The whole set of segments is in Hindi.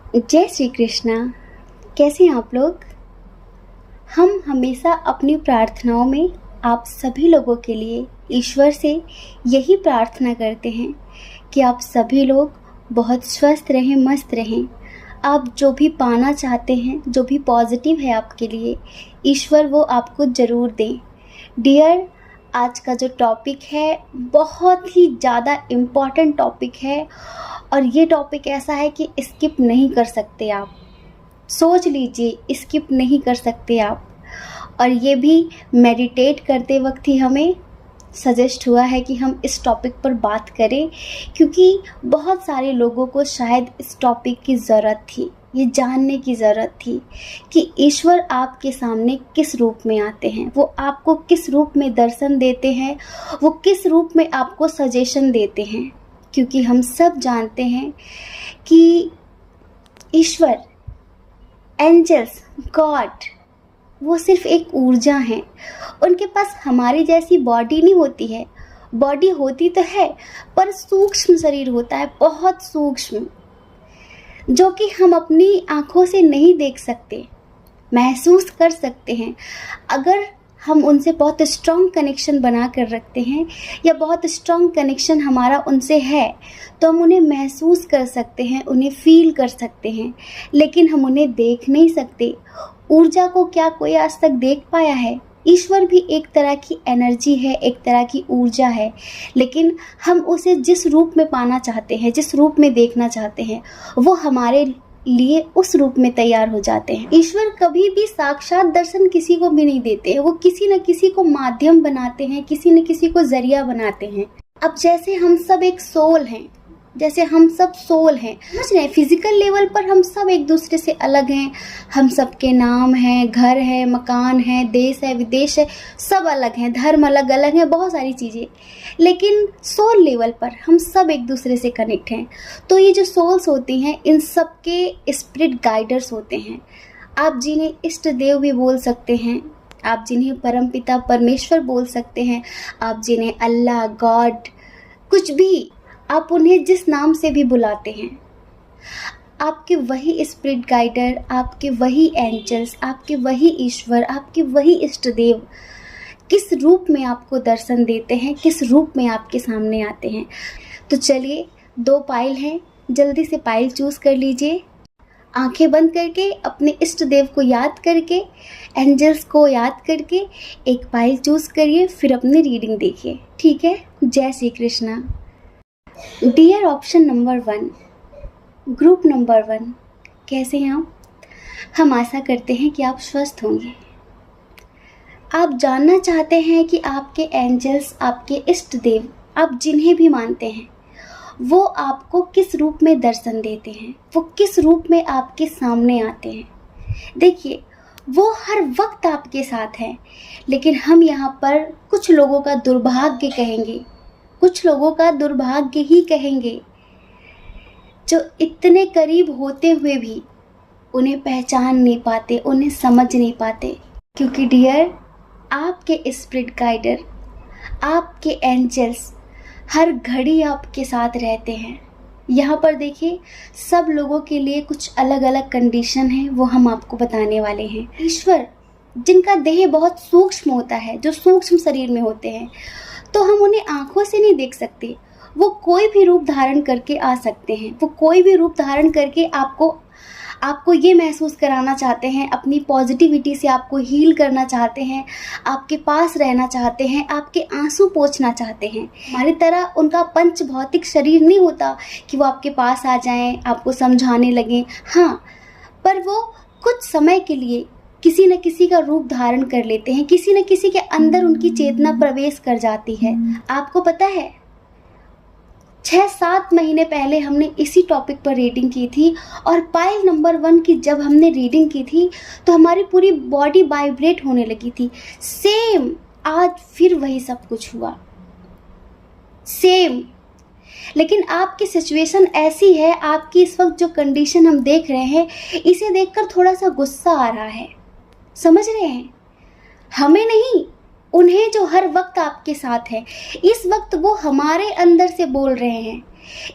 जय श्री कृष्णा। कैसे हैं आप लोग? हम हमेशा अपनी प्रार्थनाओं में आप सभी लोगों के लिए ईश्वर से यही प्रार्थना करते हैं कि आप सभी लोग बहुत स्वस्थ रहें, मस्त रहें। आप जो भी पाना चाहते हैं, जो भी पॉजिटिव है आपके लिए, ईश्वर वो आपको ज़रूर दें। डियर, आज का जो टॉपिक है बहुत ही ज़्यादा इम्पॉर्टेंट टॉपिक है और ये टॉपिक ऐसा है कि स्किप नहीं कर सकते आप। सोच लीजिए, स्किप नहीं कर सकते आप। और ये भी मेडिटेट करते वक्त ही हमें सजेस्ट हुआ है कि हम इस टॉपिक पर बात करें, क्योंकि बहुत सारे लोगों को शायद इस टॉपिक की ज़रूरत थी, ये जानने की ज़रूरत थी कि ईश्वर आपके सामने किस रूप में आते हैं, वो आपको किस रूप में दर्शन देते हैं, वो किस रूप में आपको सजेशन देते हैं। क्योंकि हम सब जानते हैं कि ईश्वर, एंजल्स, गॉड वो सिर्फ एक ऊर्जा है। उनके पास हमारी जैसी बॉडी नहीं होती है। बॉडी होती तो है पर सूक्ष्म शरीर होता है, बहुत सूक्ष्म, जो कि हम अपनी आँखों से नहीं देख सकते, महसूस कर सकते हैं। अगर हम उनसे बहुत स्ट्रॉन्ग कनेक्शन बना कर रखते हैं या बहुत स्ट्रॉन्ग कनेक्शन हमारा उनसे है तो हम उन्हें महसूस कर सकते हैं, उन्हें फील कर सकते हैं, लेकिन हम उन्हें देख नहीं सकते। ऊर्जा को क्या कोई आज तक देख पाया है? ईश्वर भी एक तरह की एनर्जी है, एक तरह की ऊर्जा है, लेकिन हम उसे जिस रूप में पाना चाहते हैं, जिस रूप में देखना चाहते हैं, वो हमारे लिए उस रूप में तैयार हो जाते हैं। ईश्वर कभी भी साक्षात दर्शन किसी को भी नहीं देते हैं, वो किसी न किसी को माध्यम बनाते हैं, किसी न किसी को जरिया बनाते हैं। अब जैसे हम सब एक सोल हैं, जैसे हम सब सोल हैं, समझ रहे हैं? फिजिकल लेवल पर हम सब एक दूसरे से अलग हैं, हम सबके नाम हैं, घर है, मकान है, देश है, विदेश है, सब अलग हैं, धर्म अलग अलग हैं, बहुत सारी चीज़ें, लेकिन सोल लेवल पर हम सब एक दूसरे से कनेक्ट हैं। तो ये जो सोल्स होती हैं, इन सब के स्पिरिट गाइडर्स होते हैं। आप जिन्हें इष्ट देव भी बोल सकते हैं, आप जिन्हें परमपिता परमेश्वर बोल सकते हैं, आप जिन्हें अल्लाह, गॉड, कुछ भी आप उन्हें जिस नाम से भी बुलाते हैं, आपके वही स्पिरिट गाइडर, आपके वही एंजल्स, आपके वही ईश्वर, आपके वही इष्ट देव किस रूप में आपको दर्शन देते हैं, किस रूप में आपके सामने आते हैं। तो चलिए, 2 पाइल हैं, जल्दी से पाइल चूज़ कर लीजिए। आंखें बंद करके अपने इष्ट देव को याद करके, एंजल्स को याद करके एक पाइल चूज़ करिए, फिर अपनी रीडिंग देखिए। ठीक है? जय Shri Krishna. Dear option number 1, group number 1, कैसे हैं आप? हम आशा करते हैं कि आप स्वस्थ होंगे। आप जानना चाहते हैं कि आपके एंजल्स, आपके इष्ट देव, आप जिन्हें भी मानते हैं, वो आपको किस रूप में दर्शन देते हैं, वो किस रूप में आपके सामने आते हैं। देखिए, वो हर वक्त आपके साथ हैं, लेकिन हम यहाँ पर कुछ लोगों का दुर्भाग्य कहेंगे, कुछ लोगों का दुर्भाग्य ही कहेंगे, जो इतने करीब होते हुए भी उन्हें पहचान नहीं पाते, उन्हें समझ नहीं पाते। क्योंकि डियर, आपके स्पिरिट गाइडर, आपके एंजल्स हर घड़ी आपके साथ रहते हैं। यहाँ पर देखिए, सब लोगों के लिए कुछ अलग अलग कंडीशन है, वो हम आपको बताने वाले हैं। ईश्वर, जिनका देह बहुत सूक्ष्म होता है, जो सूक्ष्म शरीर में होते हैं, तो हम उन्हें आँखों से नहीं देख सकते। वो कोई भी रूप धारण करके आ सकते हैं, वो कोई भी रूप धारण करके आपको ये महसूस कराना चाहते हैं, अपनी पॉजिटिविटी से आपको हील करना चाहते हैं, आपके पास रहना चाहते हैं, आपके आंसू पोंछना चाहते हैं। हमारी तरह उनका पंच भौतिक शरीर नहीं होता कि वो आपके पास आ जाएं, आपको समझाने लगें। हाँ, पर वो कुछ समय के लिए किसी न किसी का रूप धारण कर लेते हैं, किसी न किसी के अंदर उनकी चेतना प्रवेश कर जाती है। आपको पता है, 6-7 महीने पहले हमने इसी टॉपिक पर रीडिंग की थी, और पाइल नंबर 1 की जब हमने रीडिंग की थी तो हमारी पूरी बॉडी वाइब्रेट होने लगी थी। सेम आज फिर वही सब कुछ हुआ, सेम। लेकिन आपकी सिचुएशन ऐसी है, आपकी इस वक्त जो कंडीशन हम देख रहे हैं, इसे देखकर थोड़ा सा गुस्सा आ रहा है, समझ रहे हैं? हमें नहीं, उन्हें जो हर वक्त आपके साथ है। इस वक्त वो हमारे अंदर से बोल रहे हैं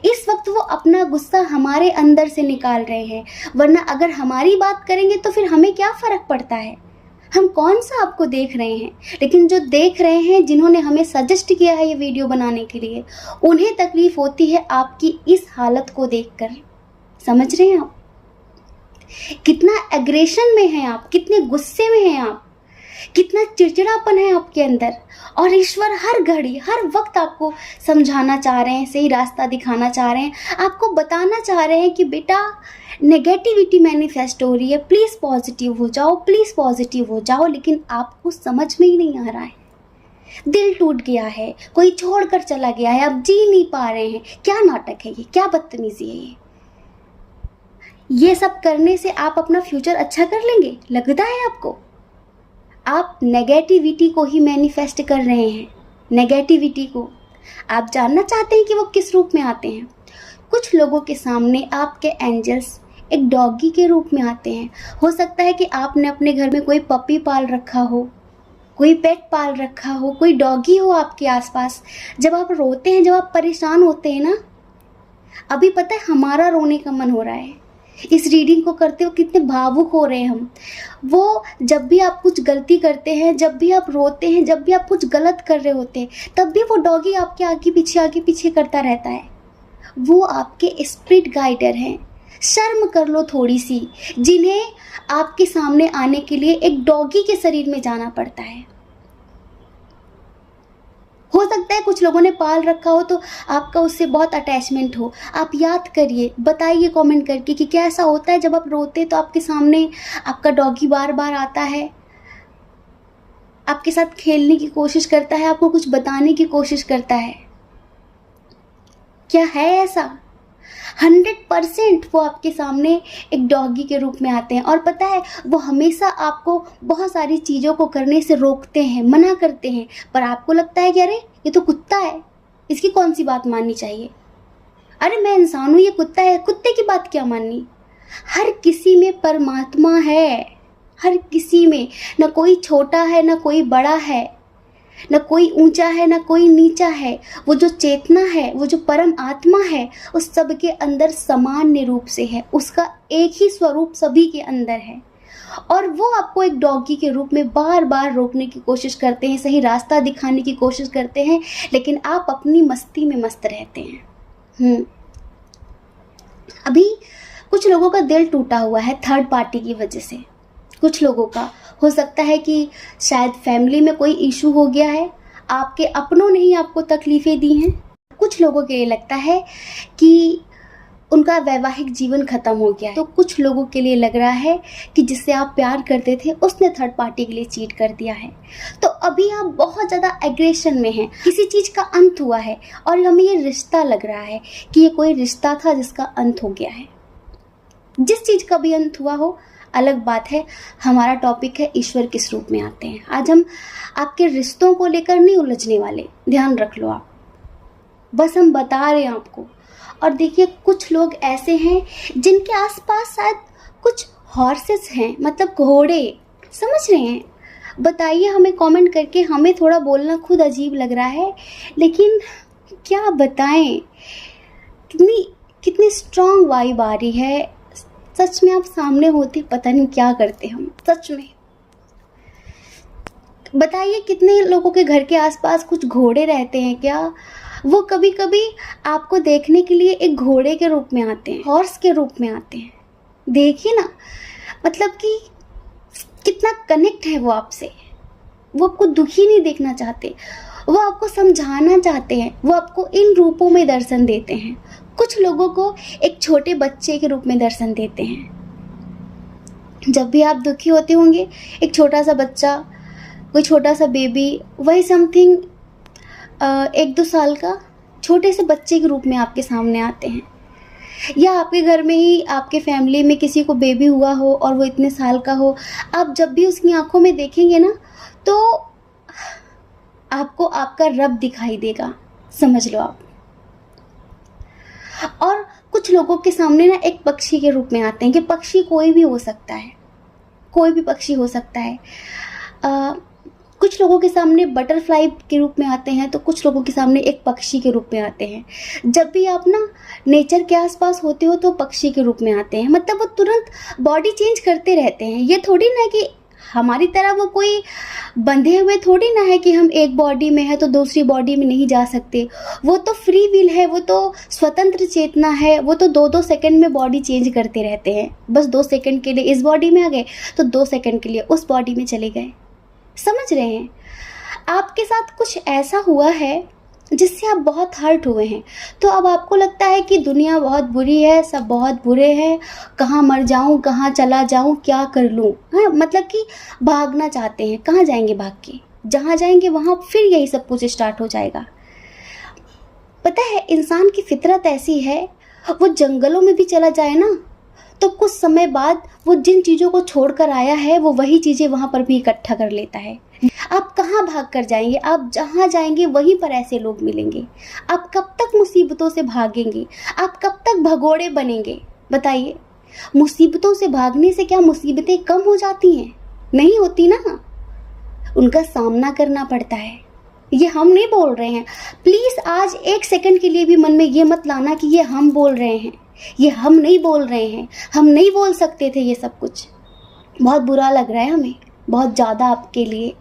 इस वक्त वो अपना गुस्सा हमारे अंदर से निकाल रहे हैं, वरना अगर हमारी बात करेंगे तो फिर हमें क्या फ़र्क पड़ता है। हम कौन सा आपको देख रहे हैं, लेकिन जो देख रहे हैं, जिन्होंने हमें सजेस्ट किया है ये वीडियो बनाने के लिए, उन्हें तकलीफ़ होती है आपकी इस हालत को देखकर। समझ रहे हैं आप कितना एग्रेशन में हैं आप, कितने गुस्से में हैं आप, कितना चिड़चिड़ापन है आपके अंदर। और ईश्वर हर घड़ी हर वक्त आपको समझाना चाह रहे हैं, सही रास्ता दिखाना चाह रहे हैं, आपको बताना चाह रहे हैं कि बेटा नेगेटिविटी मैनिफेस्ट हो रही है, प्लीज़ पॉजिटिव हो जाओ, प्लीज़ पॉजिटिव हो जाओ। लेकिन आपको समझ में ही नहीं आ रहा है। दिल टूट गया है, कोई छोड़कर चला गया है, आप जी नहीं पा रहे हैं। क्या नाटक है ये, क्या बदतमीजी है ये सब करने से आप अपना फ्यूचर अच्छा कर लेंगे लगता है आपको? आप नेगेटिविटी को ही मैनिफेस्ट कर रहे हैं। नेगेटिविटी को आप जानना चाहते हैं कि वो किस रूप में आते हैं। कुछ लोगों के सामने आपके एंजल्स एक डॉगी के रूप में आते हैं। हो सकता है कि आपने अपने घर में कोई पपी पाल रखा हो, कोई पेट पाल रखा हो, कोई डॉगी हो आपके आसपास। जब आप रोते हैं, जब आप परेशान होते हैं ना, अभी पता है हमारा रोने का मन हो रहा है। इस रीडिंग को करते हुए कितने भावुक हो रहे हैं हम। वो जब भी आप कुछ गलती करते हैं, जब भी आप रोते हैं, जब भी आप कुछ गलत कर रहे होते हैं, तब भी वो डॉगी आपके आगे पीछे करता रहता है। वो आपके स्पिरिट गाइडर हैं। शर्म कर लो थोड़ी सी, जिन्हें आपके सामने आने के लिए एक डॉगी के शरीर में जाना पड़ता है। हो सकता है कुछ लोगों ने पाल रखा हो तो आपका उससे बहुत अटैचमेंट हो। आप याद करिए, बताइए कमेंट करके कि क्या ऐसा होता है जब आप रोते तो आपके सामने आपका डॉगी बार बार आता है, आपके साथ खेलने की कोशिश करता है, आपको कुछ बताने की कोशिश करता है। क्या है ऐसा? 100% वो आपके सामने एक डॉगी के रूप में आते हैं। और पता है वो हमेशा आपको बहुत सारी चीज़ों को करने से रोकते हैं, मना करते हैं, पर आपको लगता है कि अरे ये तो कुत्ता है, इसकी कौन सी बात माननी चाहिए। अरे मैं इंसान हूँ, ये कुत्ता है, कुत्ते की बात क्या माननी। हर किसी में परमात्मा है, हर किसी में। ना कोई छोटा है ना कोई बड़ा है, न कोई ऊंचा है न कोई नीचा है। वो जो चेतना है, वो जो परम आत्मा है, उस सब के अंदर सामान्य रूप से है। उसका एक ही स्वरूप सभी के अंदर है। और वो आपको एक डॉगी के रूप में बार बार रोकने की कोशिश करते हैं, सही रास्ता दिखाने की कोशिश करते हैं, लेकिन आप अपनी मस्ती में मस्त रहते हैं। अभी कुछ लोगों का दिल टूटा हुआ है थर्ड पार्टी की वजह से। कुछ लोगों का हो सकता है कि शायद फैमिली में कोई इशू हो गया है, आपके अपनों ने ही आपको तकलीफ़ें दी हैं। कुछ लोगों के लिए लगता है कि उनका वैवाहिक जीवन ख़त्म हो गया है। तो कुछ लोगों के लिए लग रहा है कि जिससे आप प्यार करते थे उसने थर्ड पार्टी के लिए चीट कर दिया है। तो अभी आप बहुत ज़्यादा एग्रेशन में हैं, किसी चीज़ का अंत हुआ है और हमें ये रिश्ता लग रहा है कि ये कोई रिश्ता था जिसका अंत हो गया है। जिस चीज़ का भी अंत हुआ हो अलग बात है। हमारा टॉपिक है ईश्वर किस रूप में आते हैं। आज हम आपके रिश्तों को लेकर नहीं उलझने वाले, ध्यान रख लो आप, बस हम बता रहे हैं आपको। और देखिए कुछ लोग ऐसे हैं जिनके आसपास शायद कुछ हॉर्सेस हैं, मतलब घोड़े, समझ रहे हैं। बताइए हमें कमेंट करके, हमें थोड़ा बोलना खुद अजीब लग रहा है, लेकिन क्या बताएं, कितनी स्ट्रॉन्ग वाइब आ रही है। सच में आप सामने होते पता नहीं क्या करते हम, सच में। बताइए कितने लोगों के घर के आसपास कुछ घोड़े रहते हैं क्या? वो कभी कभी आपको देखने के लिए एक घोड़े के रूप में आते हैं, हॉर्स के रूप में आते हैं। देखिए ना, मतलब कि कितना कनेक्ट है वो आपसे। वो आपको दुखी नहीं देखना चाहते, वो आपको समझाना चाहते हैं, वो आपको इन रूपों में दर्शन देते हैं। कुछ लोगों को एक छोटे बच्चे के रूप में दर्शन देते हैं। जब भी आप दुखी होते होंगे, एक छोटा सा बच्चा, कोई छोटा सा बेबी, वही समथिंग 1-2 साल का छोटे से बच्चे के रूप में आपके सामने आते हैं। या आपके घर में ही, आपके फैमिली में किसी को बेबी हुआ हो और वो इतने साल का हो, आप जब भी उसकी आंखों में देखेंगे ना, तो आपको आपका रब दिखाई देगा, समझ लो आप। और कुछ लोगों के सामने ना एक पक्षी के रूप में आते हैं, कि पक्षी कोई भी हो सकता है, कोई भी पक्षी हो सकता है। कुछ लोगों के सामने बटरफ्लाई के रूप में आते हैं तो कुछ लोगों के सामने एक पक्षी के रूप में आते हैं। जब भी आप ना नेचर के आसपास होते हो तो पक्षी के रूप में आते हैं, मतलब वो तुरंत बॉडी चेंज करते रहते हैं। ये थोड़ी ना कि हमारी तरह वो कोई बंधे हुए थोड़ी ना है कि हम एक बॉडी में है तो दूसरी बॉडी में नहीं जा सकते। वो तो फ्री विल है, वो तो स्वतंत्र चेतना है, वो तो 2-2 सेकंड में बॉडी चेंज करते रहते हैं। बस 2 सेकंड के लिए इस बॉडी में आ गए तो 2 सेकंड के लिए उस बॉडी में चले गए। समझ रहे हैं? आपके साथ कुछ ऐसा हुआ है जिससे आप बहुत हर्ट हुए हैं, तो अब आपको लगता है कि दुनिया बहुत बुरी है, सब बहुत बुरे हैं, कहाँ मर जाऊं, कहाँ चला जाऊं, क्या कर लूं। हाँ, मतलब कि भागना चाहते हैं। कहाँ जाएंगे भाग के? जहाँ जाएंगे वहाँ फिर यही सब कुछ स्टार्ट हो जाएगा। पता है, इंसान की फितरत ऐसी है, वो जंगलों में भी चला जाए ना तो कुछ समय बाद वो जिन चीज़ों को छोड़कर आया है वो वही चीज़ें वहाँ पर भी इकट्ठा कर लेता है। आप कहाँ भाग कर जाएंगे? आप जहाँ जाएंगे वहीं पर ऐसे लोग मिलेंगे। आप कब तक मुसीबतों से भागेंगे? आप कब तक भगोड़े बनेंगे? बताइए। मुसीबतों से भागने से क्या मुसीबतें कम हो जाती हैं? नहीं होती ना, उनका सामना करना पड़ता है। ये हम नहीं बोल रहे हैं। प्लीज़ आज 1 सेकंड के लिए भी मन में ये मत लाना कि ये हम बोल रहे हैं। ये हम नहीं बोल रहे हैं, हम नहीं बोल सकते थे ये सब कुछ। बहुत बुरा लग रहा है हमें, बहुत ज़्यादा आपके लिए,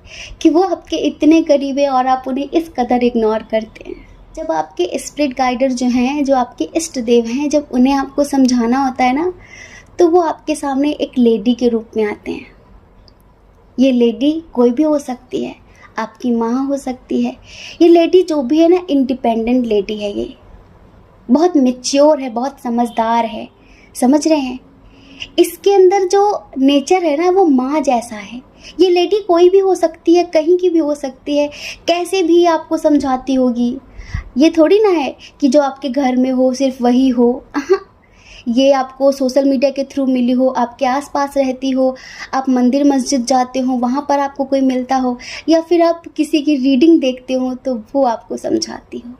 कि वो आपके इतने करीब है और आप उन्हें इस कदर इग्नोर करते हैं। जब आपके स्पिरिट गाइडर जो हैं, जो आपके इष्ट देव हैं, जब उन्हें आपको समझाना होता है ना, तो वो आपके सामने एक लेडी के रूप में आते हैं। ये लेडी कोई भी हो सकती है, आपकी माँ हो सकती है। ये लेडी जो भी है ना, इंडिपेंडेंट लेडी है, ये बहुत मैच्योर है, बहुत समझदार है। समझ रहे हैं? इसके अंदर जो नेचर है ना, वो माँ जैसा है। ये लेडी कोई भी हो सकती है, कहीं की भी हो सकती है, कैसे भी आपको समझाती होगी। ये थोड़ी ना है कि जो आपके घर में हो सिर्फ वही हो। ये आपको सोशल मीडिया के थ्रू मिली हो, आपके आसपास रहती हो, आप मंदिर मस्जिद जाते हो वहाँ पर आपको कोई मिलता हो, या फिर आप किसी की रीडिंग देखते हो तो वो आपको समझाती हो।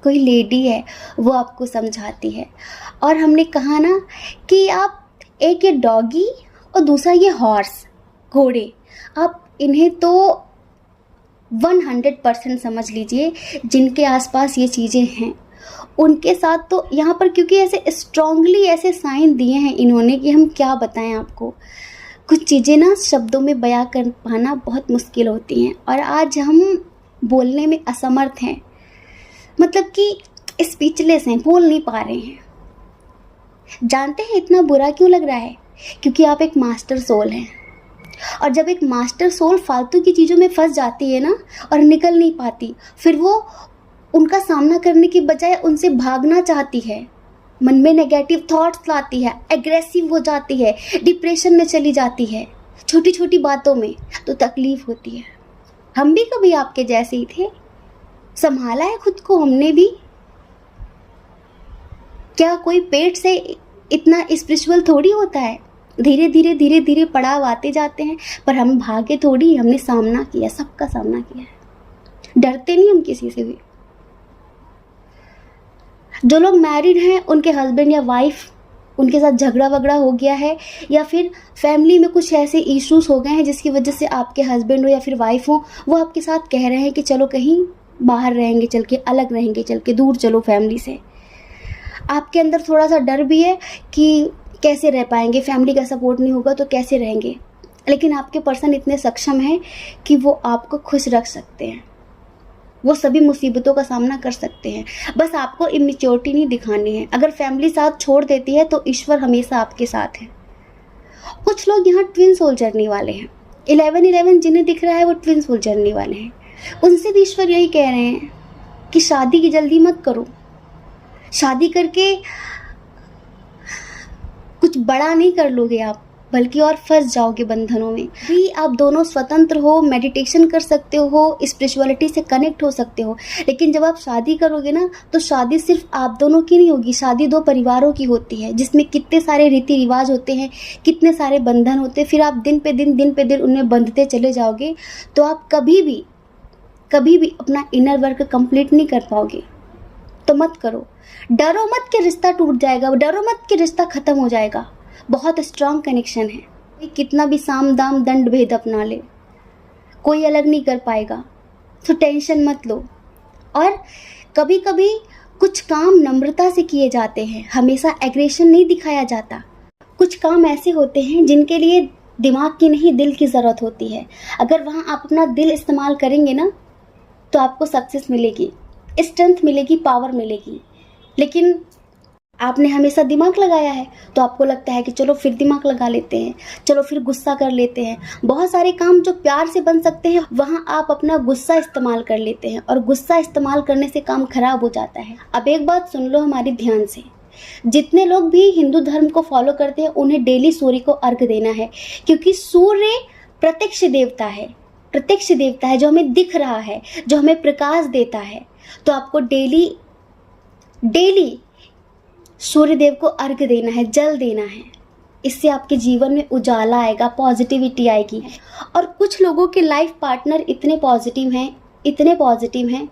कोई लेडी है वो आपको समझाती है। और हमने कहा ना कि आप एक ये डॉगी और दूसरा ये हॉर्स, घोड़े, आप इन्हें तो 100% समझ लीजिए। जिनके आसपास ये चीज़ें हैं उनके साथ तो यहाँ पर, क्योंकि ऐसे स्ट्रांगली ऐसे साइन दिए हैं इन्होंने कि हम क्या बताएं आपको। कुछ चीज़ें ना शब्दों में बयां कर पाना बहुत मुश्किल होती हैं और आज हम बोलने में असमर्थ हैं, मतलब कि स्पीचलेस हैं, बोल नहीं पा रहे हैं। जानते हैं इतना बुरा क्यों लग रहा है? क्योंकि आप एक मास्टर सोल हैं, और जब एक मास्टर सोल फालतू की चीज़ों में फंस जाती है ना और निकल नहीं पाती, फिर वो उनका सामना करने की बजाय उनसे भागना चाहती है, मन में नेगेटिव थॉट्स लाती है, एग्रेसिव हो जाती है, डिप्रेशन में चली जाती है छोटी छोटी बातों में, तो तकलीफ होती है। हम भी कभी आपके जैसे ही थे, संभाला है खुद को हमने भी। क्या कोई पेट से इतना स्पिरिचुअल थोड़ी होता है? धीरे धीरे धीरे धीरे पड़ाव आते जाते हैं, पर हम भागे थोड़ी, हमने सामना किया, सबका सामना किया है। डरते नहीं हम किसी से भी। जो लोग मैरिड हैं उनके हस्बैंड या वाइफ, उनके साथ झगड़ा वगड़ा हो गया है, या फिर फैमिली में कुछ ऐसे इश्यूज हो गए हैं जिसकी वजह से आपके हस्बैंड हो या फिर वाइफ हो, वो आपके साथ कह रहे हैं कि चलो कहीं बाहर रहेंगे चल के, अलग रहेंगे चल के, दूर चलो फैमिली से। आपके अंदर थोड़ा सा डर भी है कि कैसे रह पाएंगे, फैमिली का सपोर्ट नहीं होगा तो कैसे रहेंगे। लेकिन आपके पर्सन इतने सक्षम हैं कि वो आपको खुश रख सकते हैं, वो सभी मुसीबतों का सामना कर सकते हैं। बस आपको इमेच्योरिटी नहीं दिखानी है। अगर फैमिली साथ छोड़ देती है तो ईश्वर हमेशा आपके साथ है। कुछ लोग यहाँ ट्विन सोल जर्नी वाले हैं, 11-11 जिन्हें दिख रहा है वो ट्विन सोल जर्नी वाले हैं। उनसे भी ईश्वर यही कह रहे हैं कि शादी की जल्दी मत करो, शादी करके कुछ बड़ा नहीं कर लोगे आप, बल्कि और फंस जाओगे बंधनों में। भी आप दोनों स्वतंत्र हो, मेडिटेशन कर सकते हो, स्पिरिचुअलिटी से कनेक्ट हो सकते हो, लेकिन जब आप शादी करोगे ना तो शादी सिर्फ आप दोनों की नहीं होगी, शादी 2 परिवारों की होती है, जिसमें कितने सारे रीति रिवाज होते हैं, कितने सारे बंधन होते हैं। फिर आप दिन पे दिन उन्हें बंधते चले जाओगे तो आप कभी भी अपना इनर वर्क कंप्लीट नहीं कर पाओगे। तो मत करो, डरो मत कि रिश्ता टूट जाएगा, डरो मत कि रिश्ता खत्म हो जाएगा। बहुत स्ट्रांग कनेक्शन है। कितना भी साम दाम दंड भेद अपना ले, कोई अलग नहीं कर पाएगा, तो टेंशन मत लो। और कभी कभी कुछ काम नम्रता से किए जाते हैं, हमेशा एग्रेशन नहीं दिखाया जाता। कुछ काम ऐसे होते हैं जिनके लिए दिमाग की नहीं दिल की ज़रूरत होती है। अगर वहाँ आप अपना दिल इस्तेमाल करेंगे ना, तो आपको सक्सेस मिलेगी, स्ट्रेंथ मिलेगी, पावर मिलेगी। लेकिन आपने हमेशा दिमाग लगाया है, तो आपको लगता है कि चलो फिर दिमाग लगा लेते हैं, चलो फिर गुस्सा कर लेते हैं। बहुत सारे काम जो प्यार से बन सकते हैं, वहाँ आप अपना गुस्सा इस्तेमाल कर लेते हैं, और गुस्सा इस्तेमाल करने से काम खराब हो जाता है। अब एक बात सुन लो हमारी ध्यान से, जितने लोग भी हिंदू धर्म को फॉलो करते हैं, उन्हें डेली सूर्य को अर्घ देना है, क्योंकि सूर्य प्रत्यक्ष देवता है, प्रत्यक्ष देवता है, जो हमें दिख रहा है, जो हमें प्रकाश देता है। तो आपको डेली डेली सूर्य देव को अर्घ देना है, जल देना है। इससे आपके जीवन में उजाला आएगा, पॉजिटिविटी आएगी। और कुछ लोगों के लाइफ पार्टनर इतने पॉजिटिव हैं, इतने पॉजिटिव हैं,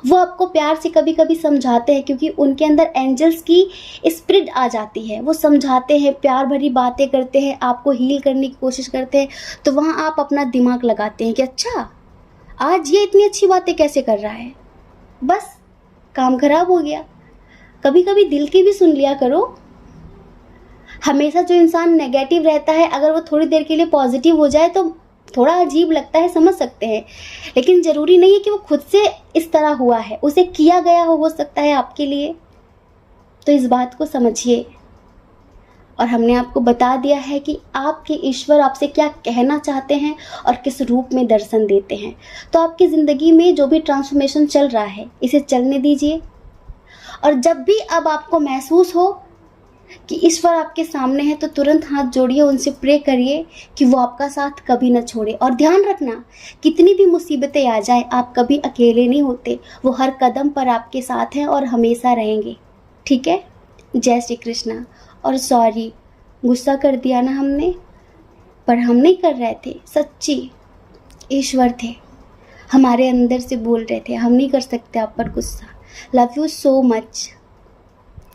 वो आपको प्यार से कभी कभी समझाते हैं, क्योंकि उनके अंदर एंजल्स की स्पिरिट आ जाती है। वो समझाते हैं, प्यार भरी बातें करते हैं, आपको हील करने की कोशिश करते हैं। तो वहाँ आप अपना दिमाग लगाते हैं कि अच्छा, आज ये इतनी अच्छी बातें कैसे कर रहा है, बस काम खराब हो गया। कभी कभी दिल की भी सुन लिया करो। हमेशा जो इंसान नेगेटिव रहता है, अगर वो थोड़ी देर के लिए पॉजिटिव हो जाए तो थोड़ा अजीब लगता है, समझ सकते हैं। लेकिन ज़रूरी नहीं है कि वो खुद से इस तरह हुआ है, उसे किया गया हो सकता है आपके लिए। तो इस बात को समझिए। और हमने आपको बता दिया है कि आपके ईश्वर आपसे क्या कहना चाहते हैं और किस रूप में दर्शन देते हैं। तो आपकी ज़िंदगी में जो भी ट्रांसफॉर्मेशन चल रहा है, इसे चलने दीजिए। और जब भी अब आपको महसूस हो कि ईश्वर आपके सामने है, तो तुरंत हाथ जोड़िए, उनसे प्रे करिए कि वो आपका साथ कभी न छोड़े। और ध्यान रखना, कितनी भी मुसीबतें आ जाए, आप कभी अकेले नहीं होते। वो हर कदम पर आपके साथ हैं और हमेशा रहेंगे। ठीक है? जय श्री कृष्णा। और सॉरी, गुस्सा कर दिया ना हमने, पर हम नहीं कर रहे थे, सच्ची ईश्वर थे हमारे अंदर से बोल रहे थे। हम नहीं कर सकते आप पर गुस्सा। Love you so much.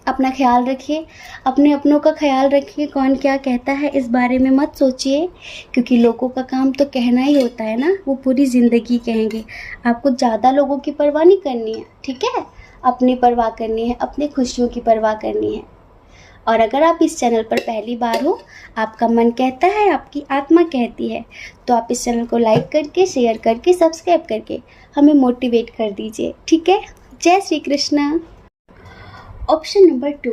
अपना ख्याल रखिए, अपने अपनों का ख्याल रखिए। कौन क्या कहता है इस बारे में मत सोचिए, क्योंकि लोगों का काम तो कहना ही होता है ना, वो पूरी ज़िंदगी कहेंगे। आपको ज़्यादा लोगों की परवाह नहीं करनी है, ठीक है? अपनी परवाह करनी है, अपनी खुशियों की परवाह करनी है। और अगर आप इस चैनल पर पहली बार हो, आपका मन कहता है, आपकी आत्मा कहती है, तो आप इस चैनल को लाइक करके, शेयर करके, सब्सक्राइब करके हमें मोटिवेट कर दीजिए। ठीक है? जय Shri Krishna. Option number 2,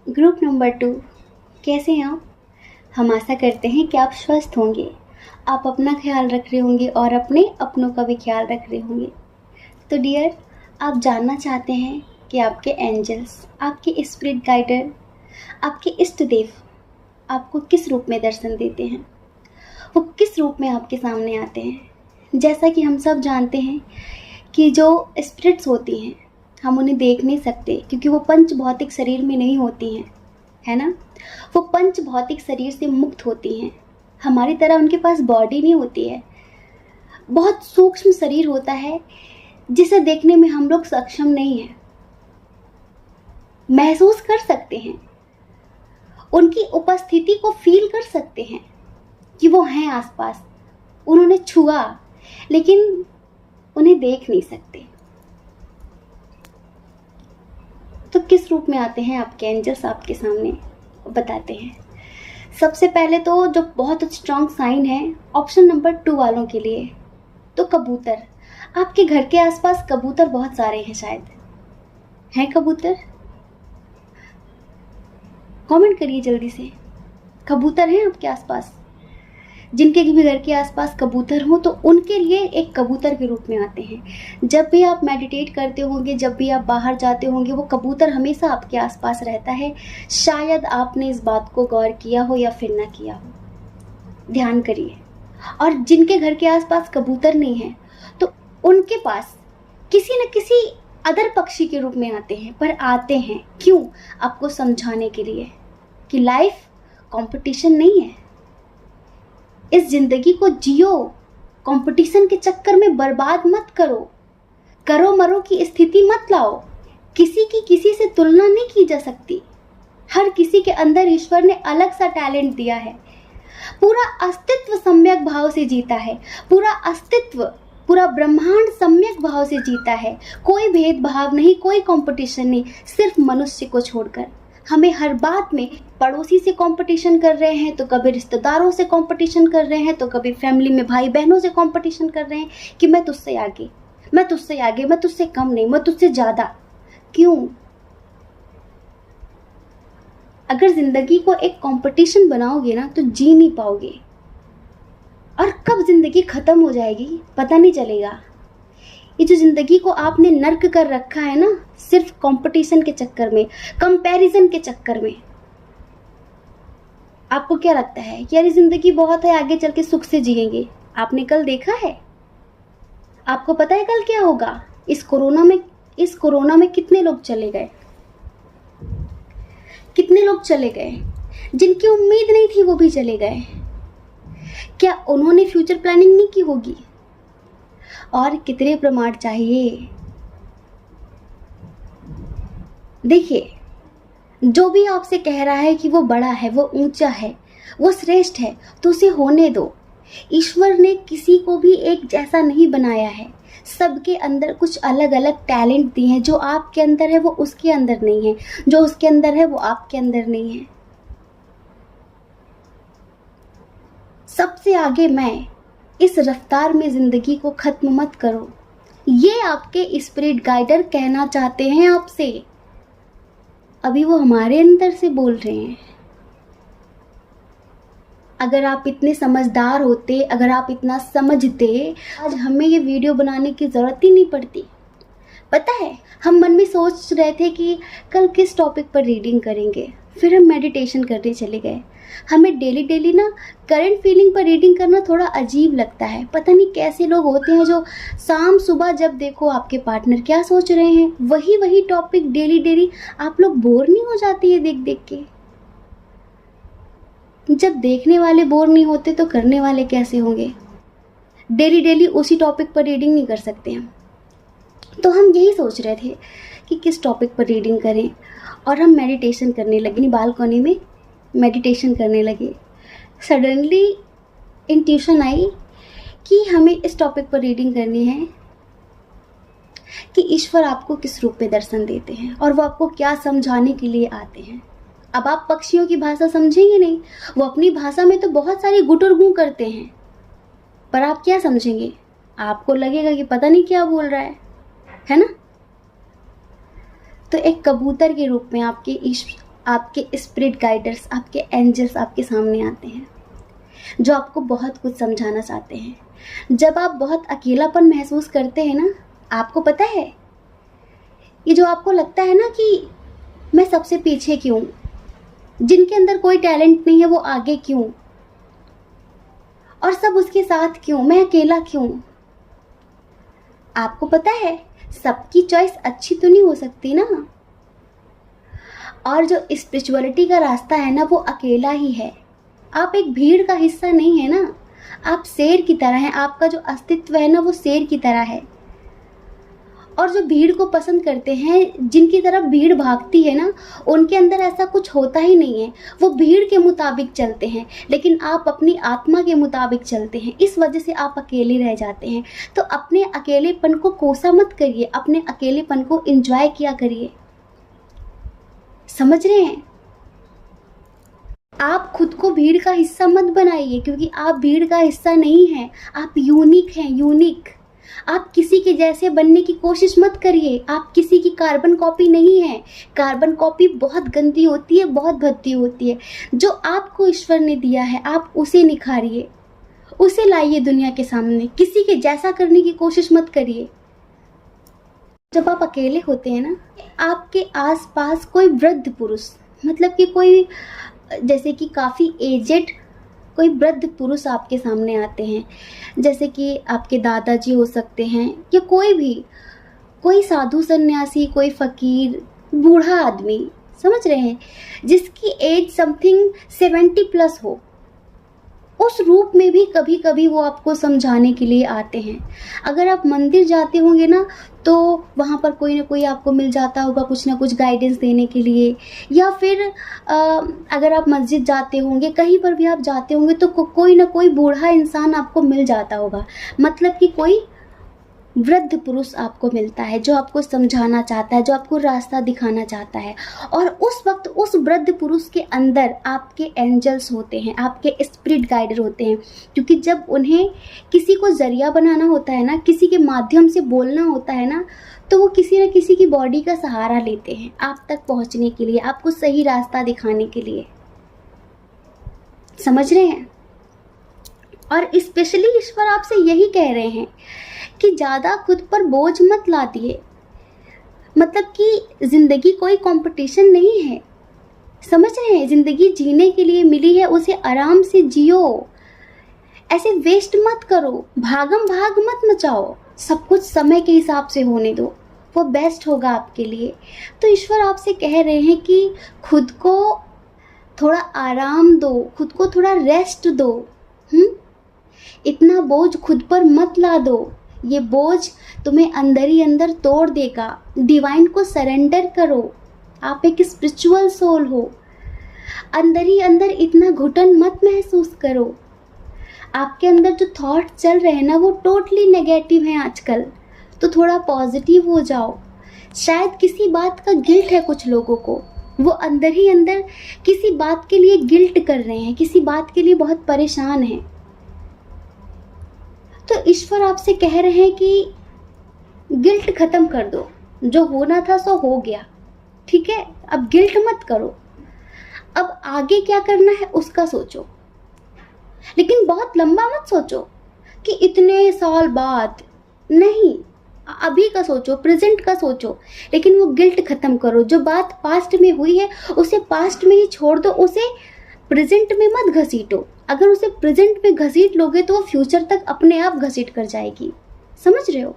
group number 2, कैसे हैं आप? हम आशा करते हैं कि आप स्वस्थ होंगे, आप अपना ख्याल रख रहे होंगे और अपने अपनों का भी ख्याल रख रहे होंगे। तो डियर, आप जानना चाहते हैं कि आपके एंजल्स, आपके स्पिरिट गाइडर, आपके इष्ट देव आपको किस रूप में दर्शन देते हैं, वो किस रूप में आपके सामने आते हैं। जैसा कि हम सब जानते हैं कि जो स्पिरिट्स होती हैं, हम उन्हें देख नहीं सकते, क्योंकि वो पंच भौतिक शरीर में नहीं होती हैं, है ना? वो पंच भौतिक शरीर से मुक्त होती हैं। हमारी तरह उनके पास बॉडी नहीं होती है, बहुत सूक्ष्म शरीर होता है, जिसे देखने में हम लोग सक्षम नहीं हैं। महसूस कर सकते हैं, उनकी उपस्थिति को फील कर सकते हैं कि वो हैं आसपास, उन्होंने छुआ, लेकिन उन्हें देख नहीं सकते। तो किस रूप में आते हैं आपके एंजल्स आपके सामने, बताते हैं। सबसे पहले तो जो बहुत स्ट्रॉन्ग साइन है ऑप्शन नंबर 2 वालों के लिए, तो कबूतर। आपके घर के आसपास कबूतर बहुत सारे हैं, शायद हैं कबूतर? कमेंट करिए जल्दी से, कबूतर हैं आपके आसपास? जिनके भी घर के आसपास कबूतर हो, तो उनके लिए एक कबूतर के रूप में आते हैं। जब भी आप मेडिटेट करते होंगे, जब भी आप बाहर जाते होंगे, वो कबूतर हमेशा आपके आसपास रहता है। शायद आपने इस बात को गौर किया हो या फिर ना किया हो, ध्यान करिए। और जिनके घर के आसपास कबूतर नहीं है, तो उनके पास किसी न किसी अदर पक्षी के रूप में आते हैं, पर आते हैं क्यों? आपको समझाने के लिए कि लाइफ कंपटीशन नहीं है। इस जिंदगी को जियो, कंपटीशन के चक्कर में बर्बाद मत करो, करो मरो की स्थिति मत लाओ। किसी की किसी से तुलना नहीं की जा सकती। हर किसी के अंदर ईश्वर ने अलग सा टैलेंट दिया है, पूरा अस्तित्व सम्यक भाव से जीता है, पूरा अस्तित्व, पूरा ब्रह्मांड सम्यक भाव से जीता है। कोई भेदभाव नहीं, कोई कंपटीशन नहीं, सिर्फ मनुष्य को छोड़कर। हमें हर बात में पड़ोसी से कंपटीशन कर रहे हैं, तो कभी रिश्तेदारों से कंपटीशन कर रहे हैं, तो कभी फैमिली में भाई बहनों से कंपटीशन कर रहे हैं कि मैं तुझसे आगे, मैं तुझसे आगे, मैं तुझसे कम नहीं, मैं तुझसे ज़्यादा। क्यों? अगर जिंदगी को एक कंपटीशन बनाओगे ना तो जी नहीं पाओगे, और कब जिंदगी खत्म हो जाएगी पता नहीं चलेगा। ये जो जिंदगी को आपने नर्क कर रखा है ना, सिर्फ कंपटीशन के चक्कर में, कंपैरिजन के चक्कर में। आपको क्या लगता है कि यार जिंदगी बहुत है, आगे चल के सुख से जिएंगे? आपने कल देखा है? आपको पता है कल क्या होगा? इस कोरोना में कितने लोग चले गए, कितने लोग चले गए जिनकी उम्मीद नहीं थी, वो भी चले गए। क्या उन्होंने फ्यूचर प्लानिंग नहीं की होगी? और कितने प्रमाण चाहिए? देखिए, जो भी आपसे कह रहा है कि वो बड़ा है, वो ऊंचा है, वो श्रेष्ठ है, तो उसे होने दो। ईश्वर ने किसी को भी एक जैसा नहीं बनाया है, सबके अंदर कुछ अलग अलग टैलेंट दिए हैं। जो आपके अंदर है वो उसके अंदर नहीं है, जो उसके अंदर है वो आपके अंदर नहीं है। सबसे आगे मैं, इस रफ्तार में जिंदगी को खत्म मत करो, ये आपके स्पिरिट गाइडर कहना चाहते हैं आपसे। अभी वो हमारे अंदर से बोल रहे हैं। अगर आप इतने समझदार होते, अगर आप इतना समझते, आज हमें ये वीडियो बनाने की ज़रूरत ही नहीं पड़ती। पता है, हम मन में सोच रहे थे कि कल किस टॉपिक पर रीडिंग करेंगे, फिर हम मेडिटेशन करने चले गए। हमें डेली ना करंट फीलिंग पर रीडिंग करना थोड़ा अजीब लगता है। पता नहीं कैसे लोग होते हैं जो शाम सुबह जब देखो आपके पार्टनर क्या सोच रहे हैं, वही टॉपिक डेली आप लोग बोर नहीं हो जाती है देख देख के? जब देखने वाले बोर नहीं होते तो करने वाले कैसे होंगे? डेली उसी टॉपिक पर रीडिंग नहीं कर सकते हम। तो हम यही सोच रहे थे कि किस टॉपिक पर रीडिंग करें, और हम मेडिटेशन करने लगे, बालकनी में मेडिटेशन करने लगे। सडनली इंट्यूशन आई कि हमें इस टॉपिक पर रीडिंग करनी है कि ईश्वर आपको किस रूप में दर्शन देते हैं और वो आपको क्या समझाने के लिए आते हैं। अब आप पक्षियों की भाषा समझेंगे नहीं, वो अपनी भाषा में तो बहुत सारी गुटर गूं करते हैं, पर आप क्या समझेंगे? आपको लगेगा कि पता नहीं क्या बोल रहा है ना? तो एक कबूतर के रूप में आपके स्पिरिट गाइडर्स, आपके एंजल्स आपके सामने आते हैं, जो आपको बहुत कुछ समझाना चाहते हैं। जब आप बहुत अकेलापन महसूस करते हैं ना, आपको पता है, ये जो आपको लगता है ना कि मैं सबसे पीछे क्यों, जिनके अंदर कोई टैलेंट नहीं है वो आगे क्यों, और सब उसके साथ क्यों, मैं अकेला क्यों? आपको पता है, सबकी चॉइस अच्छी तो नहीं हो सकती ना। और जो स्पिरिचुअलिटी का रास्ता है ना, वो अकेला ही है। आप एक भीड़ का हिस्सा नहीं है ना, आप शेर की तरह हैं। आपका जो अस्तित्व है ना, वो शेर की तरह है। और जो भीड़ को पसंद करते हैं, जिनकी तरफ भीड़ भागती है ना, उनके अंदर ऐसा कुछ होता ही नहीं है। वो भीड़ के मुताबिक चलते हैं, लेकिन आप अपनी आत्मा के मुताबिक चलते हैं। इस वजह से आप अकेले रह जाते हैं। तो अपने अकेलेपन को कोसा मत करिए, अपने अकेलेपन को एंजॉय किया करिए। समझ रहे हैं? आप खुद को भीड़ का हिस्सा मत बनाइए, क्योंकि आप भीड़ का हिस्सा नहीं हैं। आप यूनिक हैं, यूनिक। आप किसी के जैसे बनने की कोशिश मत करिए। आप किसी की कार्बन कॉपी नहीं है। कार्बन कॉपी बहुत गंदी होती है, बहुत भद्दी होती है। जो आपको ईश्वर ने दिया है, आप उसे निखारिए, उसे लाइए दुनिया के सामने। किसी के जैसा करने की कोशिश मत करिए। जब आप अकेले होते हैं ना, आपके आसपास कोई वृद्ध पुरुष, मतलब कि कोई जैसे कि काफ़ी एजेड कोई वृद्ध पुरुष आपके सामने आते हैं, जैसे कि आपके दादाजी हो सकते हैं, या कोई भी, कोई साधु सन्यासी, कोई फकीर, बूढ़ा आदमी, समझ रहे हैं, जिसकी एज समथिंग 70+ हो, उस रूप में भी कभी कभी वो आपको समझाने के लिए आते हैं। अगर आप मंदिर जाते होंगे ना, तो वहाँ पर कोई ना कोई आपको मिल जाता होगा कुछ ना कुछ गाइडेंस देने के लिए। या फिर अगर आप मस्जिद जाते होंगे, कहीं पर भी आप जाते होंगे, तो कोई ना कोई बूढ़ा इंसान आपको मिल जाता होगा। मतलब कि कोई वृद्ध पुरुष आपको मिलता है जो आपको समझाना चाहता है, जो आपको रास्ता दिखाना चाहता है। और उस वक्त उस वृद्ध पुरुष के अंदर आपके एंजल्स होते हैं, आपके स्पिरिट गाइडर होते हैं। क्योंकि जब उन्हें किसी को जरिया बनाना होता है ना, किसी के माध्यम से बोलना होता है ना, तो वो किसी न किसी की बॉडी का सहारा लेते हैं आप तक पहुंचने के लिए, आपको सही रास्ता दिखाने के लिए। समझ रहे हैं? और स्पेशली ईश्वर आपसे यही कह रहे हैं कि ज़्यादा खुद पर बोझ मत ला दिए। मतलब कि ज़िंदगी कोई कंपटीशन नहीं है। समझ रहे हैं? ज़िंदगी जीने के लिए मिली है, उसे आराम से जियो। ऐसे वेस्ट मत करो, भागम भाग मत मचाओ। सब कुछ समय के हिसाब से होने दो, वो बेस्ट होगा आपके लिए। तो ईश्वर आपसे कह रहे हैं कि खुद को थोड़ा आराम दो, खुद को थोड़ा रेस्ट दो। इतना बोझ खुद पर मत ला दो, ये बोझ तुम्हें अंदर ही अंदर तोड़ देगा। डिवाइन को सरेंडर करो। आप एक स्पिरिचुअल सोल हो, अंदर ही अंदर इतना घुटन मत महसूस करो। आपके अंदर जो थॉट चल रहे हैं ना, वो टोटली नेगेटिव हैं आजकल। तो थोड़ा पॉजिटिव हो जाओ। शायद किसी बात का गिल्ट है कुछ लोगों को, वो अंदर ही अंदर किसी बात के लिए गिल्ट कर रहे हैं, किसी बात के लिए बहुत परेशान हैं। तो ईश्वर आपसे कह रहे हैं कि गिल्ट खत्म कर दो। जो होना था सो हो गया, ठीक है? अब गिल्ट मत करो। अब आगे क्या करना है उसका सोचो, लेकिन बहुत लंबा मत सोचो कि इतने साल बाद। नहीं, अभी का सोचो, प्रेजेंट का सोचो। लेकिन वो गिल्ट खत्म करो। जो बात पास्ट में हुई है उसे पास्ट में ही छोड़ दो, उसे प्रेजेंट में मत घसीटो। अगर उसे प्रेजेंट में घसीट लोगे तो वो फ्यूचर तक अपने आप घसीट कर जाएगी। समझ रहे हो?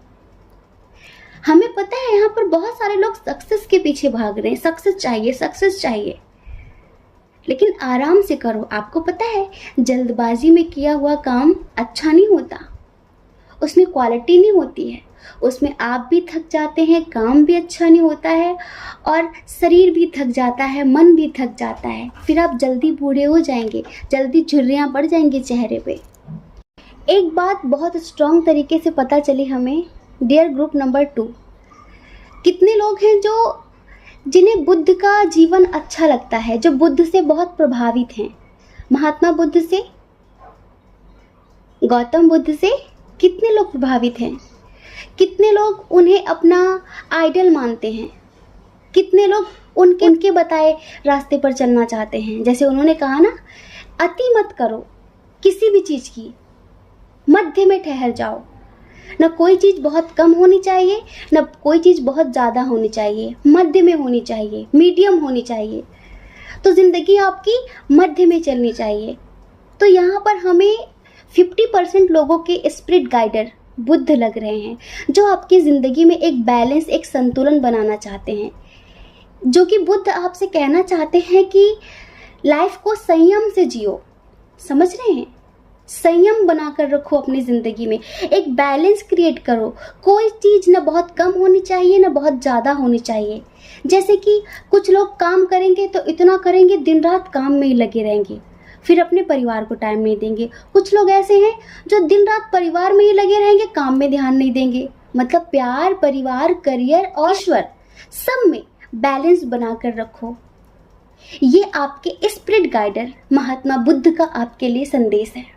हमें पता है यहाँ पर बहुत सारे लोग सक्सेस के पीछे भाग रहे हैं, सक्सेस चाहिए, सक्सेस चाहिए। लेकिन आराम से करो। आपको पता है जल्दबाजी में किया हुआ काम अच्छा नहीं होता, उसमें क्वालिटी नहीं होती है। उसमें आप भी थक जाते हैं, काम भी अच्छा नहीं होता है, और शरीर भी थक जाता है, मन भी थक जाता है। फिर आप जल्दी बूढ़े हो जाएंगे, जल्दी झुर्रियाँ पड़ जाएंगी चेहरे पे। एक बात बहुत स्ट्रॉन्ग तरीके से पता चली हमें, डियर ग्रुप नंबर 2, कितने लोग हैं जो जिन्हें बुद्ध का जीवन अच्छा लगता है, जो बुद्ध से बहुत प्रभावित हैं। महात्मा बुद्ध से, गौतम बुद्ध से कितने लोग प्रभावित हैं? कितने लोग उन्हें अपना आइडल मानते हैं? कितने लोग उनके बताए रास्ते पर चलना चाहते हैं? जैसे उन्होंने कहा ना, अति मत करो किसी भी चीज़ की, मध्य में ठहर जाओ। न कोई चीज़ बहुत कम होनी चाहिए, न कोई चीज़ बहुत ज़्यादा होनी चाहिए, मध्य में होनी चाहिए, मीडियम होनी चाहिए। तो ज़िंदगी आपकी मध्य में चलनी चाहिए। तो यहाँ पर हमें 50% लोगों के स्पिरिट गाइडर बुद्ध लग रहे हैं, जो आपकी ज़िंदगी में एक बैलेंस, एक संतुलन बनाना चाहते हैं। जो कि बुद्ध आपसे कहना चाहते हैं कि लाइफ को संयम से जियो। समझ रहे हैं? संयम बनाकर रखो अपनी ज़िंदगी में, एक बैलेंस क्रिएट करो। कोई चीज़ न बहुत कम होनी चाहिए, न बहुत ज़्यादा होनी चाहिए। जैसे कि कुछ लोग काम करेंगे तो इतना करेंगे, दिन रात काम में ही लगे रहेंगे, फिर अपने परिवार को टाइम नहीं देंगे। कुछ लोग ऐसे हैं जो दिन रात परिवार में ही लगे रहेंगे, काम में ध्यान नहीं देंगे। मतलब प्यार, परिवार, करियर और ईश्वर, सब में बैलेंस बनाकर रखो। ये आपके स्पिरिट गाइडर महात्मा बुद्ध का आपके लिए संदेश है।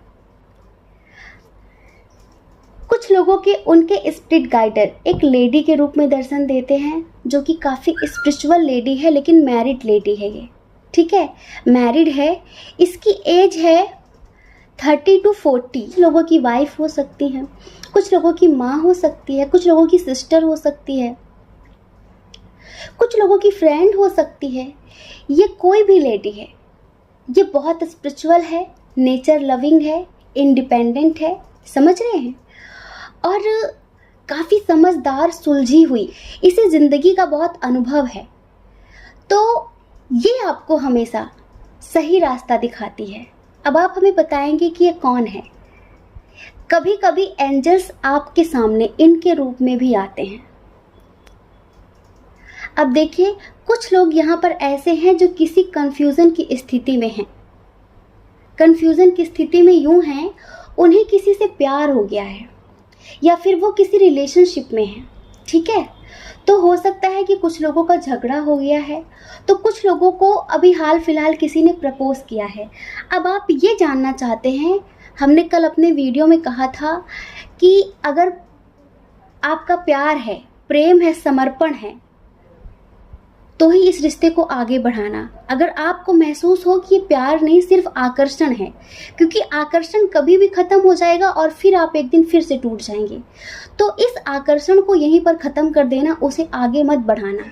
कुछ लोगों के उनके स्पिरिट गाइडर एक लेडी के रूप में दर्शन देते हैं, जो कि काफ़ी स्पिरिचुअल लेडी है, लेकिन मैरिड लेडी है ये, ठीक है? मैरिड है, इसकी एज है 30 to 40। लोगों की वाइफ हो सकती हैं, कुछ लोगों की माँ हो सकती है, कुछ लोगों की सिस्टर हो सकती है, कुछ लोगों की फ्रेंड हो सकती है। ये कोई भी लेडी है, ये बहुत स्पिरिचुअल है, नेचर लविंग है, इंडिपेंडेंट है। समझ रहे हैं? और काफ़ी समझदार, सुलझी हुई, इसे ज़िंदगी का बहुत अनुभव है। तो ये आपको हमेशा सही रास्ता दिखाती है। अब आप हमें बताएंगे कि ये कौन है। कभी कभी एंजल्स आपके सामने इनके रूप में भी आते हैं। अब देखिए, कुछ लोग यहाँ पर ऐसे हैं जो किसी कंफ्यूजन की स्थिति में हैं। कंफ्यूजन की स्थिति में यूं हैं, उन्हें किसी से प्यार हो गया है या फिर वो किसी रिलेशनशिप में हैं, ठीक है। तो हो सकता है कि कुछ लोगों का झगड़ा हो गया है, तो कुछ लोगों को अभी हाल फिलहाल किसी ने प्रपोज किया है। अब आप ये जानना चाहते हैं, हमने कल अपने वीडियो में कहा था कि अगर आपका प्यार है, प्रेम है, समर्पण है, तो ही इस रिश्ते को आगे बढ़ाना। अगर आपको महसूस हो कि ये प्यार नहीं, सिर्फ आकर्षण है, क्योंकि आकर्षण कभी भी खत्म हो जाएगा और फिर आप एक दिन फिर से टूट जाएंगे, तो इस आकर्षण को यहीं पर ख़त्म कर देना, उसे आगे मत बढ़ाना।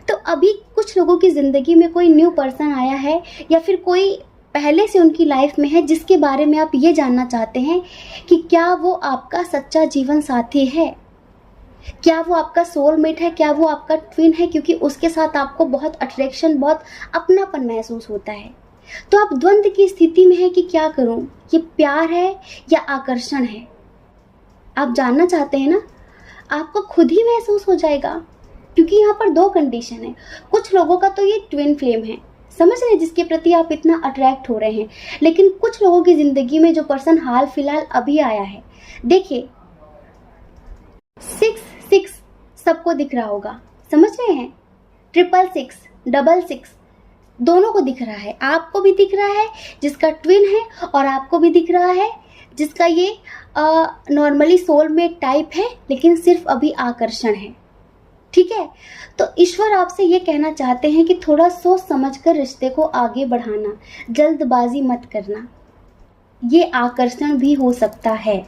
तो अभी कुछ लोगों की ज़िंदगी में कोई न्यू पर्सन आया है या फिर कोई पहले से उनकी लाइफ में है, जिसके बारे में आप ये जानना चाहते हैं कि क्या वो आपका सच्चा जीवन साथी है, क्या वो आपका सोलमेट है, क्या वो आपका ट्विन है, क्योंकि उसके साथ आपको बहुत अट्रैक्शन, बहुत अपनापन महसूस होता है। तो आप द्वंद की स्थिति में हैं कि क्या करूं, ये प्यार है या आकर्षण है। आप जानना चाहते हैं ना, आपको खुद ही महसूस हो जाएगा, क्योंकि यहाँ पर दो कंडीशन है। कुछ लोगों का तो ये ट्विन फ्लेम है, समझ रहे हैं, जिसके प्रति आप इतना अट्रैक्ट हो रहे हैं। लेकिन कुछ लोगों की जिंदगी में जो पर्सन हाल फिलहाल अभी आया है, देखिए 666 सबको दिख रहा होगा, समझ रहे हैं, 666, 66 दोनों को दिख रहा है। आपको भी दिख रहा है जिसका ट्विन है, और आपको भी दिख रहा है जिसका ये नॉर्मली सोलमेट टाइप है, लेकिन सिर्फ अभी आकर्षण है, ठीक है। तो ईश्वर आपसे ये कहना चाहते हैं कि थोड़ा सोच समझकर रिश्ते को आगे बढ़ाना, जल्दबाजी मत करना। ये आकर्षण भी हो सकता है,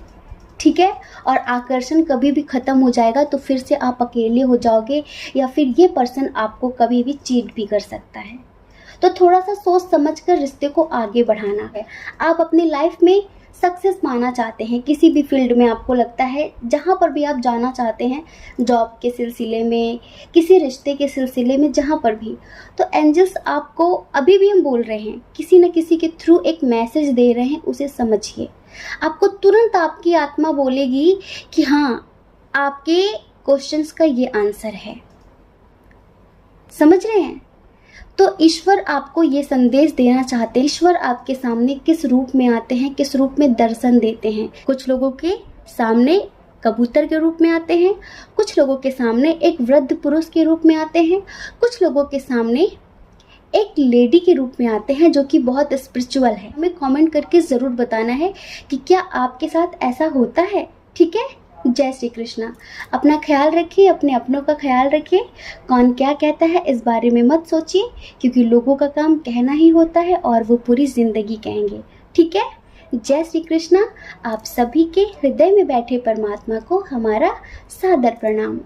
ठीक है, और आकर्षण कभी भी ख़त्म हो जाएगा तो फिर से आप अकेले हो जाओगे, या फिर ये पर्सन आपको कभी भी चीट भी कर सकता है। तो थोड़ा सा सोच समझकर रिश्ते को आगे बढ़ाना है। आप अपनी लाइफ में सक्सेस पाना चाहते हैं, किसी भी फील्ड में आपको लगता है, जहाँ पर भी आप जाना चाहते हैं, जॉब के सिलसिले में, किसी रिश्ते के सिलसिले में, जहाँ पर भी, तो एंजल्स आपको अभी भी हम बोल रहे हैं, किसी न किसी के थ्रू एक मैसेज दे रहे हैं, उसे समझिए। आपको तुरंत आपकी आत्मा बोलेगी कि हाँ, आपके क्वेश्चंस का ये आंसर है, समझ रहे हैं। तो ईश्वर आपको ये संदेश देना चाहते हैं। ईश्वर आपके सामने किस रूप में आते हैं, किस रूप में दर्शन देते हैं। कुछ लोगों के सामने कबूतर के रूप में आते हैं, कुछ लोगों के सामने एक वृद्ध पुरुष के रूप में आते हैं, कुछ लोगों के सामने एक लेडी के रूप में आते हैं, जो कि बहुत स्पिरिचुअल है। हमें कमेंट करके ज़रूर बताना है कि क्या आपके साथ ऐसा होता है, ठीक है। जय श्री कृष्णा। अपना ख्याल रखिए, अपने अपनों का ख्याल रखिए। कौन क्या कहता है इस बारे में मत सोचिए, क्योंकि लोगों का काम कहना ही होता है और वो पूरी ज़िंदगी कहेंगे, ठीक है। जय श्री कृष्णा। आप सभी के हृदय में बैठे परमात्मा को हमारा सादर प्रणाम।